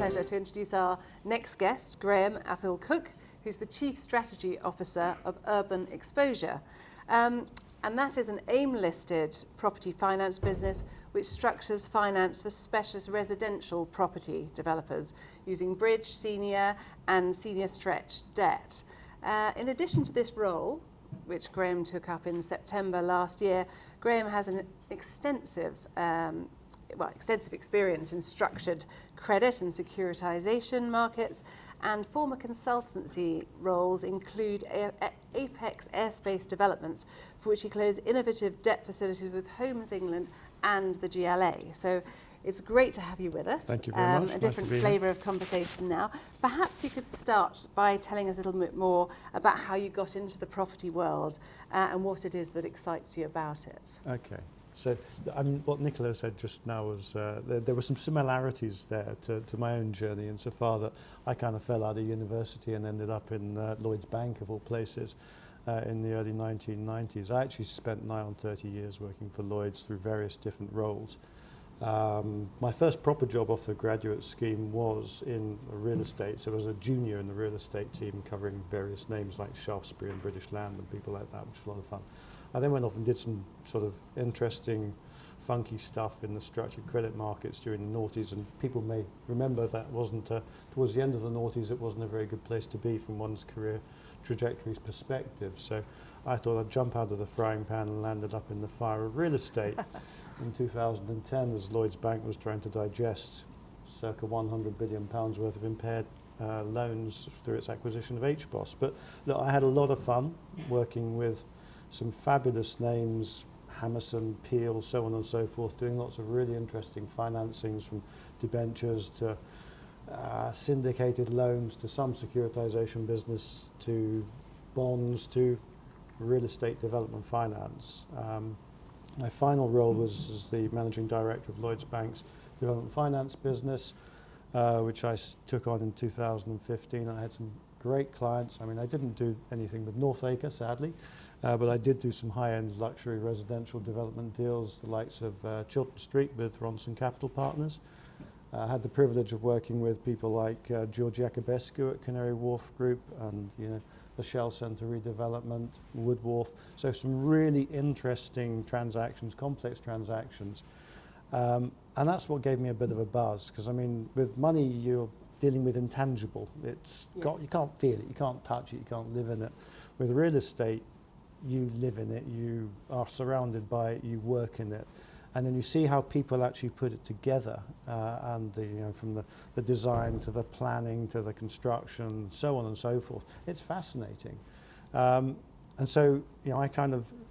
pleasure to introduce our next guest, Graeme Alfille, who's the Chief Strategy Officer of Urban Exposure. And that is an AIM-listed property finance business which structures finance for specialist residential property developers using bridge, senior and senior stretch debt. In addition to this role, which Graeme took up in September last year, Graeme has an extensive experience in structured credit and securitization markets, and former consultancy roles include Apex Airspace Developments, for which he closed innovative debt facilities with Homes England and the GLA. So it's great to have you with us. Thank you very much. A different flavour of conversation now. Perhaps you could start by telling us a little bit more about how you got into the property world and what it is that excites you about it. Okay. So, I mean, what Nicola said just now was there were some similarities there to my own journey, insofar that I kind of fell out of university and ended up in Lloyds Bank, of all places, in the early 1990s. I actually spent nigh on 30 years working for Lloyds through various different roles. My first proper job off the graduate scheme was in real estate, so I was a junior in the real estate team covering various names like Shaftesbury and British Land and people like that, which was a lot of fun. I then went off and did some sort of interesting, funky stuff in the structured credit markets during the noughties, and people may remember that wasn't, towards the end of the noughties, it wasn't a very good place to be from one's career trajectory's perspective. So I thought I'd jump out of the frying pan and landed up in the fire of real estate in 2010 as Lloyds Bank was trying to digest circa £100 billion worth of impaired loans through its acquisition of HBOS. But look, I had a lot of fun working with some fabulous names, Hammerson, Peel, so on and so forth, doing lots of really interesting financings, from debentures to syndicated loans to some securitization business to bonds to real estate development finance. My final role was as the managing director of Lloyds Bank's development finance business, which I took on in 2015. I had some great clients. I mean, I didn't do anything with Northacre, sadly, but I did do some high-end luxury residential development deals, the likes of Chiltern Street with Ronson Capital Partners. I had the privilege of working with people like George Jacobescu at Canary Wharf Group, and the Shell Centre redevelopment, Wood Wharf. So some really interesting transactions, complex transactions. And that's what gave me a bit of a buzz, because I mean, with money you're dealing with intangible. It's got, you can't feel it, you can't touch it, you can't live in it. With real estate, you live in it, you are surrounded by it, you work in it. And then you see how people actually put it together, and from the design to the planning to the construction, so on and so forth. It's fascinating. And so,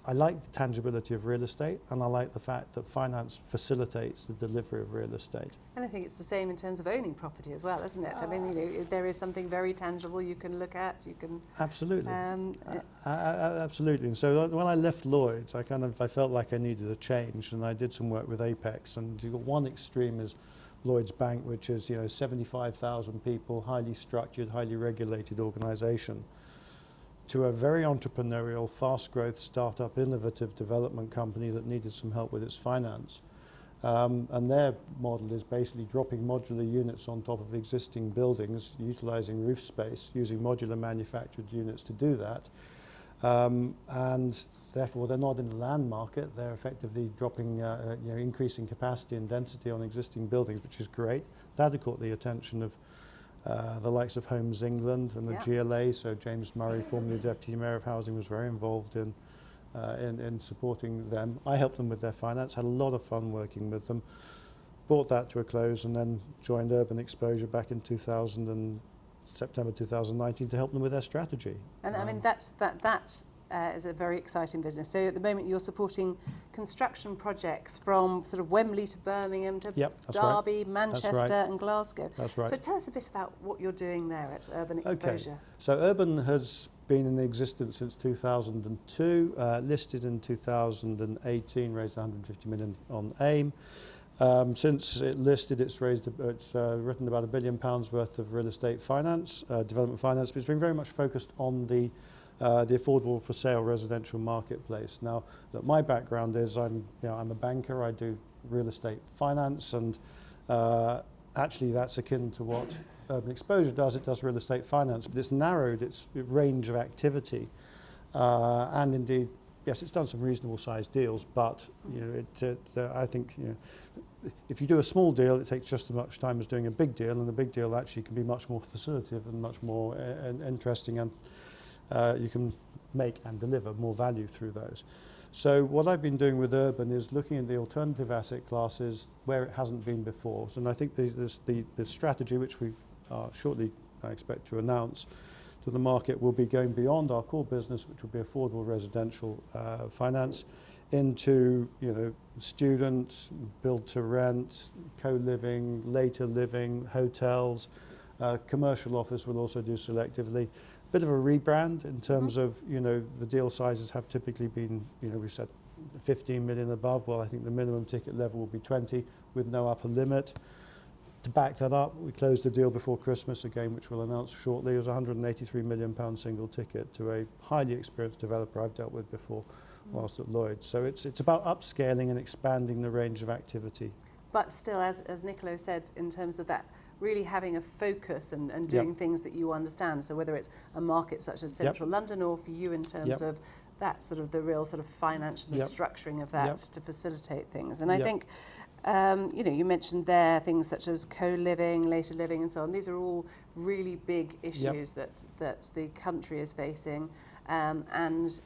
I like the tangibility of real estate, and I like the fact that finance facilitates the delivery of real estate. And I think it's the same in terms of owning property as well, isn't it? I mean, there is something very tangible you can look at, you can... Absolutely. Absolutely. And so when I left Lloyds, I felt like I needed a change, and I did some work with Apex. And you've got one extreme is Lloyds Bank, which is 75,000 people, highly structured, highly regulated organisation, to a very entrepreneurial, fast-growth, startup, innovative development company that needed some help with its finance. And their model is basically dropping modular units on top of existing buildings, utilising roof space, using modular manufactured units to do that. And therefore, they're not in the land market. They're effectively dropping, increasing capacity and density on existing buildings, which is great. That had caught the attention of the likes of Homes England and the GLA. So James Murray, formerly Deputy Mayor of Housing, was very involved in supporting them. I helped them with their finance, had a lot of fun working with them, brought that to a close, and then joined Urban Exposure back in September 2019 to help them with their strategy. And I mean, that is a very exciting business. So at the moment you're supporting construction projects from sort of Wembley to Birmingham to Derby, right. Manchester and Glasgow. That's right. So tell us a bit about what you're doing there at Urban Exposure. Okay. So Urban has been in existence since 2002, listed in 2018, raised 150 million on AIM. Since it listed, it's written about £1 billion worth of real estate finance, development finance, but it's been very much focused on the affordable for sale residential marketplace. Now, look, my background is I'm a banker. I do real estate finance, and actually that's akin to what urban exposure does. It does real estate finance, but it's narrowed its range of activity. And indeed, yes, it's done some reasonable sized deals, but I think if you do a small deal, it takes just as much time as doing a big deal, and the big deal actually can be much more facilitative and much more interesting, and you can make and deliver more value through those. So what I've been doing with urban is looking at the alternative asset classes where it hasn't been before. So, and I think the strategy, which we shortly I expect to announce to the market, will be going beyond our core business, which will be affordable residential finance, into students, build to rent, co-living, later living, hotels, commercial office we'll also do selectively. Bit of a rebrand in terms of the deal sizes have typically been we've said 15 million above. Well, I think the minimum ticket level will be 20 with no upper limit. To back that up, we closed a deal before Christmas again, which we'll announce shortly. It was a £183 million single ticket to a highly experienced developer I've dealt with before whilst at Lloyd's. So it's about upscaling and expanding the range of activity. But still, as Nicolo said, in terms of that, really having a focus and doing things that you understand. So whether it's a market such as Central London, or for you in terms of that sort of the real sort of financial structuring of that to facilitate things. And I think, you mentioned there things such as co-living, later living and so on. These are all really big issues that the country is facing. And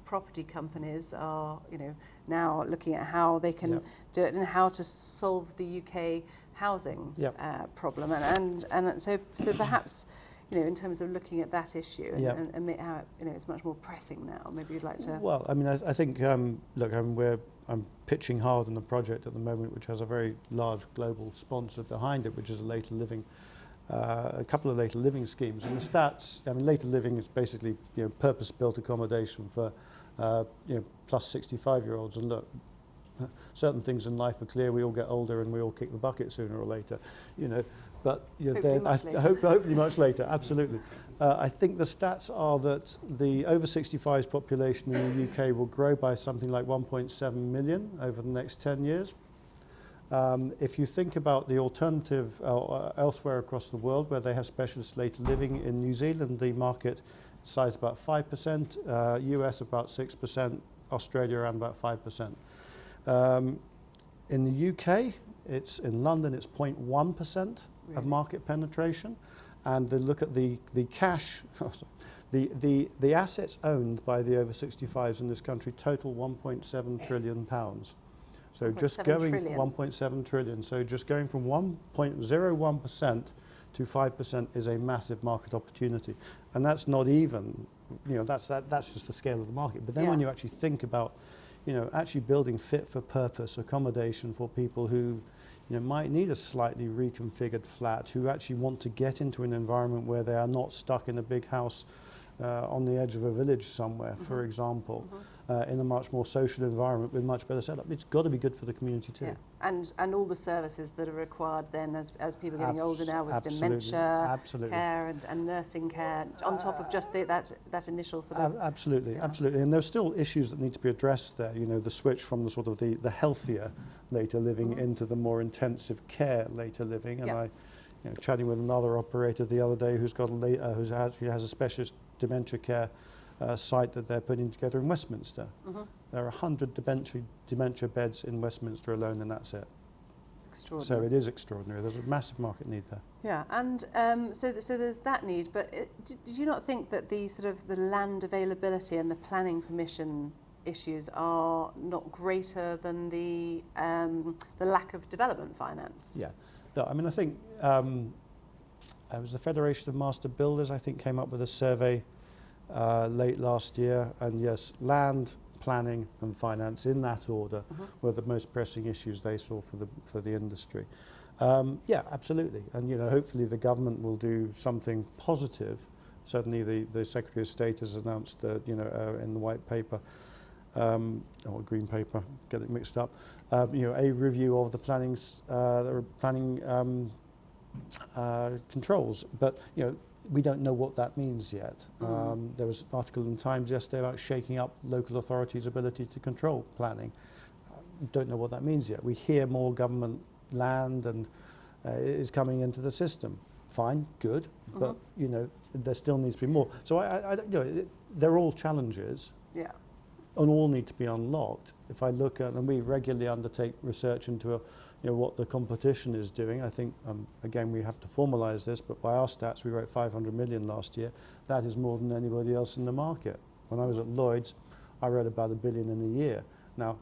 property companies are, now looking at how they can do it and how to solve the UK housing problem. And so perhaps, in terms of looking at that issue and how it's much more pressing now. Maybe you'd like to. Well, I mean, I think I'm pitching hard on a project at the moment which has a very large global sponsor behind it, which is a later living. A couple of later living schemes, and the stats. I mean, later living is basically purpose-built accommodation for plus 65-year-olds. And look, certain things in life are clear. We all get older, and we all kick the bucket sooner or later. But hopefully much later. Absolutely. I think the stats are that the over 65s population in the UK will grow by something like 1.7 million over the next 10 years. If you think about the alternative elsewhere across the world where they have specialist later living, in New Zealand the market size about 5%, US about 6%, Australia around about 5%. In the UK, in London it's 0.1% of market penetration, and they look at the cash, the assets owned by the over 65s in this country total 1.7 trillion pounds. So just going 1.7 trillion. So just going from 1.01% to 5% is a massive market opportunity, and that's not even, that's just the scale of the market. But then when you actually think about, actually building fit for purpose accommodation for people who, might need a slightly reconfigured flat, who actually want to get into an environment where they are not stuck in a big house on the edge of a village somewhere, for example. In a much more social environment with much better setup. It's got to be good for the community too. Yeah. And all the services that are required then as people are getting older now, with dementia care and nursing care, on top of just that initial sort of... Absolutely. And there's still issues that need to be addressed there. The switch from the sort of the healthier later living into the more intensive care later living. And I, chatting with another operator the other day who's got who actually has a specialist dementia care site that they're putting together in Westminster. There are 100 dementia beds in Westminster alone, and that's it. Extraordinary. So it is extraordinary. There's a massive market need there. Yeah, and so there's that need. But did you not think that the sort of the land availability and the planning permission issues are not greater than the lack of development finance? Yeah, no, I mean, I think it was the Federation of Master Builders, I think, came up with a survey late last year, and yes, land, planning and finance in that order were the most pressing issues they saw for the industry. Yeah, absolutely, and hopefully the government will do something positive. Certainly the Secretary of State has announced that in the white paper or green paper, get it mixed up, a review of the planning controls, but we don't know what that means yet. There was an article in the Times yesterday about shaking up local authorities' ability to control planning. Don't know what that means yet. We hear more government land and is coming into the system. Fine, good, but you know, there still needs to be more. So they're all challenges. Yeah. And all need to be unlocked. If I look at, and we regularly undertake research into what the competition is doing, I think, again, we have to formalise this, but by our stats, we wrote 500 million last year. That is more than anybody else in the market. When I was at Lloyd's, I wrote about $1 billion in a year. Now,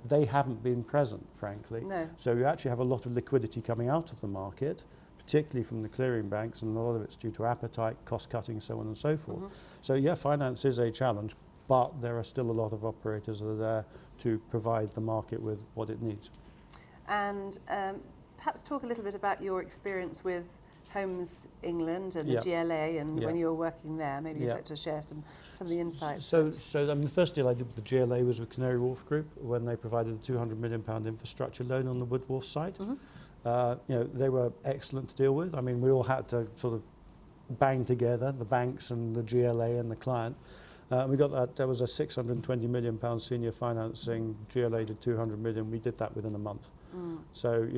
they haven't been present, frankly. No. So you actually have a lot of liquidity coming out of the market, particularly from the clearing banks, and a lot of it's due to appetite, cost cutting, so on and so forth. So yeah, finance is a challenge, but there are still a lot of operators that are there to provide the market with what it needs. And perhaps talk a little bit about your experience with Homes England and the GLA, and when you were working there. Maybe you'd like to share some of the insights. So I mean, the first deal I did with the GLA was with Canary Wharf Group when they provided a £200 million infrastructure loan on the Woodwharf site. They were excellent to deal with. I mean, we all had to sort of bang together, the banks and the GLA and the client. We got that. There was a £620 million senior financing. GLA did 200 million. We did that within a month. So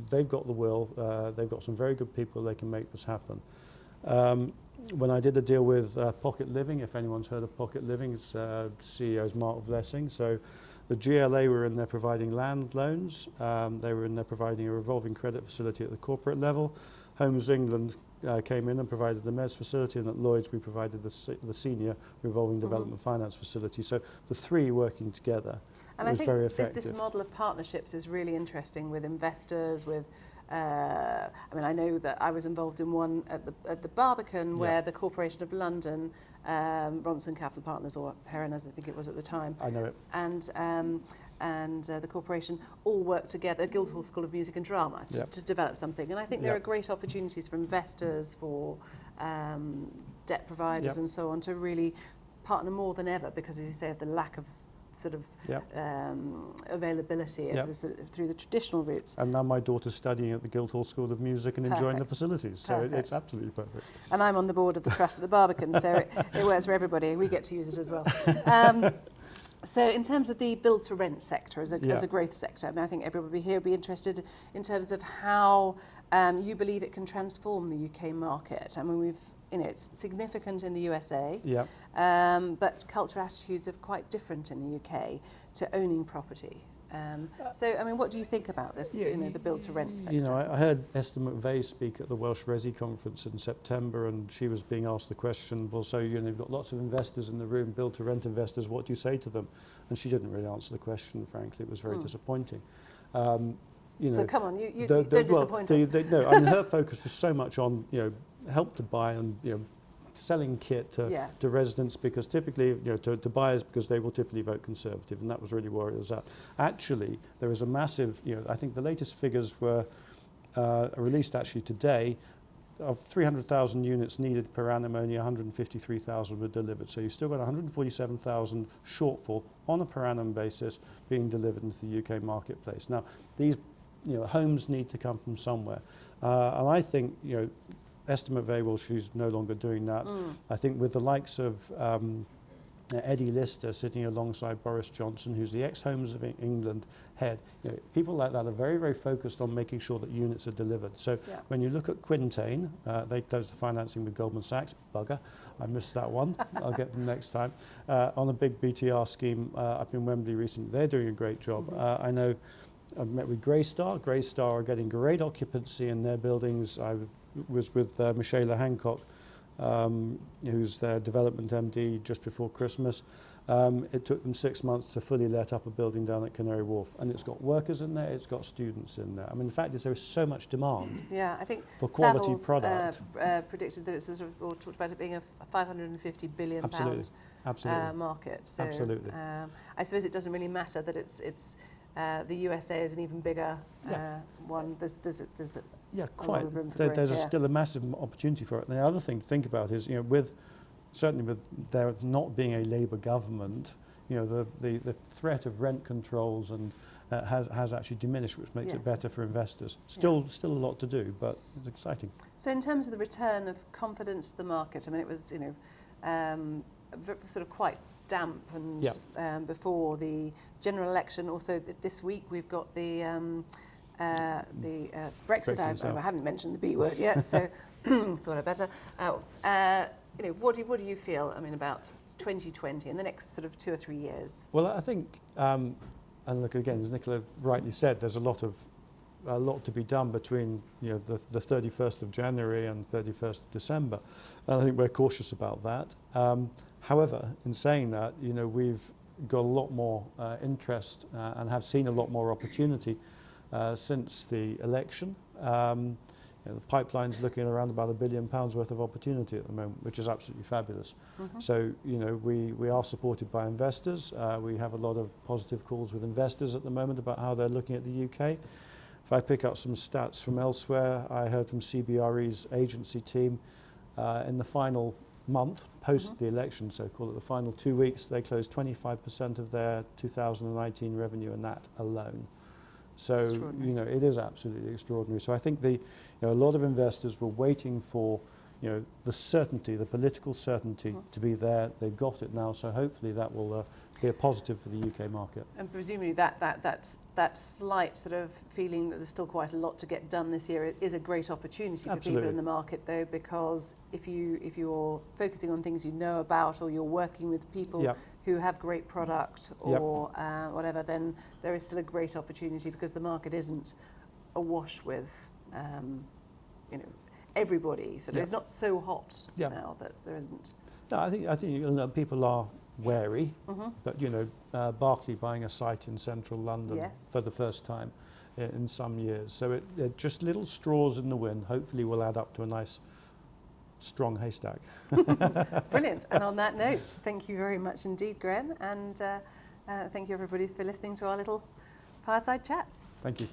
they've got the will. They've got some very good people. They can make this happen. When I did a deal with Pocket Living, if anyone's heard of Pocket Living, it's CEO's Mark Blessing. So the GLA were in there providing land loans. They were in there providing a revolving credit facility at the corporate level. Homes England came in and provided the MES facility, and at Lloyd's we provided the senior revolving development finance facility. So the three working together was very effective. This model of partnerships is really interesting with investors, with I mean, I know that I was involved in one at the Barbican where the Corporation of London, Ronson Capital Partners, or Heron as I think it was at the time. I know it. And the corporation all work together, Guildhall School of Music and Drama, to develop something. And I think there are great opportunities for investors, for debt providers and so on, to really partner more than ever, because as you say, of the lack of sort of availability of through the traditional routes. And now my daughter's studying at the Guildhall School of Music and enjoying the facilities, so it's absolutely perfect. And I'm on the board of the Trust at the Barbican, so it works for everybody. We get to use it as well. So in terms of the build-to-rent sector as a growth sector, I mean, I think everybody here would be interested in terms of how you believe it can transform the UK market. I mean, it's significant in the USA, but cultural attitudes are quite different in the UK to owning property. So, I mean, what do you think about this, the build-to-rent sector? I heard Esther McVeigh speak at the Welsh Resi conference in September, and she was being asked the question, well, so you've got lots of investors in the room, build-to-rent investors, what do you say to them? And she didn't really answer the question, frankly. It was very disappointing. So come on, you don't disappoint us. No, I mean, her focus was so much on, help to buy and, selling kit to residents, because typically, to buyers, because they will typically vote Conservative, and that was really where it was at. Actually, there is a massive, I think the latest figures were released actually today. Of 300,000 units needed per annum, only 153,000 were delivered. So you've still got 147,000 shortfall on a per annum basis being delivered into the UK marketplace. Now, these homes need to come from somewhere. And I think, Esther McVeigh, well, she's no longer doing that. I think with the likes of Eddie Lister sitting alongside Boris Johnson, who's the ex-Homes of England head, people like that are very, very focused on making sure that units are delivered. So when you look at Quintain, they closed the financing with Goldman Sachs, bugger, I missed that one, I'll get them next time, on a big BTR scheme up in Wembley recently. They're doing a great job. I know I've met with Greystar. Greystar are getting great occupancy in their buildings. I was with Michaela Hancock, who's their development MD, just before Christmas. It took them 6 months to fully let up a building down at Canary Wharf, and it's got workers in there, it's got students in there. I mean, the fact is there is so much demand I think for quality Savills, product. Predicted that it's or talked about it being a £550 billion market. So, absolutely. I suppose it doesn't really matter that it's the USA is an even bigger one. There's quite. There's still a massive opportunity for it. And the other thing to think about is, certainly with there not being a Labour government, the threat of rent controls and has actually diminished, which makes it better for investors. Still a lot to do, but it's exciting. So in terms of the return of confidence to the market, I mean, it was sort of quite damp and before the general election. Also this week we've got the Brexit. I hadn't mentioned the B word yet, so thought I'd better. What do you feel? I mean, about 2020 and the next sort of 2 or 3 years. Well, I think, and look again, as Nicola rightly said, there's a lot to be done between the 31st of January and 31st of December, and I think we're cautious about that. However, in saying that, we've got a lot more interest and have seen a lot more opportunity since the election. The pipeline's looking around about £1 billion worth of opportunity at the moment, which is absolutely fabulous. So, we are supported by investors. We have a lot of positive calls with investors at the moment about how they're looking at the UK. If I pick up some stats from elsewhere, I heard from CBRE's agency team in the final month post the election, so call it the final 2 weeks, they closed 25% of their 2019 revenue in that alone. So, it is absolutely extraordinary. So I think a lot of investors were waiting for, the certainty, the political certainty to be there. They've got it now, so hopefully that will be a positive for the UK market. And presumably that slight sort of feeling that there's still quite a lot to get done this year is a great opportunity for people in the market, though, because if you're focusing on things you know about, or you're working with people who have great product or whatever, then there is still a great opportunity, because the market isn't awash with everybody. So it's not so hot now that there isn't. No, I think people are wary, but Berkeley buying a site in central London for the first time in some years. So it just little straws in the wind hopefully will add up to a nice strong haystack. Brilliant. And on that note, thank you very much indeed, Graeme, and thank you everybody for listening to our little fireside chats. Thank you.